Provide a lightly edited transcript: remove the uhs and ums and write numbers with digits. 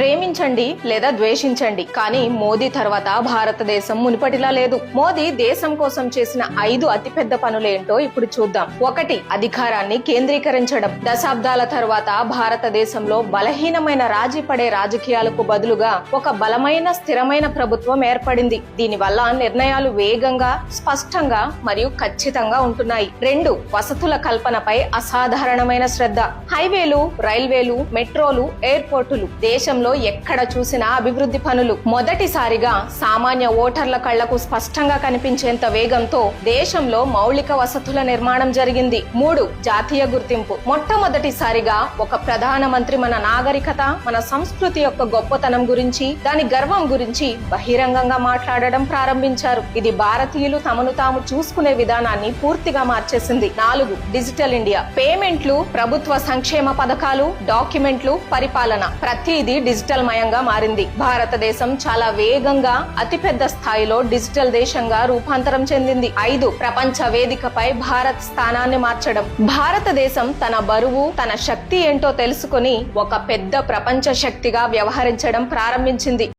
ప్రేమించండి లేదా ద్వేషించండి, కానీ మోదీ తర్వాత భారతదేశం మునిపటిలా లేదు. మోదీ దేశం కోసం చేసిన 5 అతిపెద్ద పనులేంటో ఇప్పుడు చూద్దాం. 1. అధికారాన్ని కేంద్రీకరించడం. దశాబ్దాల తర్వాత భారతదేశంలో బలహీనమైన రాజీ పడే రాజకీయాలకు బదులుగా ఒక బలమైన స్థిరమైన ప్రభుత్వం ఏర్పడింది. దీనివల్ల నిర్ణయాలు వేగంగా, స్పష్టంగా మరియు ఖచ్చితంగా ఉంటున్నాయి. 2. వసతుల కల్పనపై అసాధారణమైన శ్రద్ధ. హైవేలు, రైల్వేలు, మెట్రోలు, ఎయిర్పోర్టులు, దేశంలో ఎక్కడ చూసినా అభివృద్ధి పనులు. మొదటిసారిగా సామాన్య ఓటర్ల కళ్లకు స్పష్టంగా కనిపించేంత వేగంతో దేశంలో మౌలిక వసతుల నిర్మాణం జరిగింది. 3. జాతీయ గుర్తింపు. మొట్టమొదటిసారిగా ఒక ప్రధానమంత్రి మన నాగరికత, మన సంస్కృతి యొక్క గొప్పతనం గురించి, దాని గర్వం గురించి బహిరంగంగా మాట్లాడడం ప్రారంభించారు. ఇది భారతీయులు తమను తాము చూసుకునే విధానాన్ని పూర్తిగా మార్చేసింది. 4. Digital India. పేమెంట్లు, ప్రభుత్వ సంక్షేమ పథకాలు, డాక్యుమెంట్లు, పరిపాలన ప్రతిదీ డిజిటల్ మయంగా మారింది. భారతదేశం చాలా వేగంగా అతిపెద్ద స్థాయిలో డిజిటల్ దేశంగా రూపాంతరం చెందింది. 5. ప్రపంచ వేదికపై భారత్ స్థానాన్ని మార్చడం. భారతదేశం తన బరువు, తన శక్తి ఏంటో తెలుసుకుని ఒక పెద్ద ప్రపంచ శక్తిగా వ్యవహరించడం ప్రారంభించింది.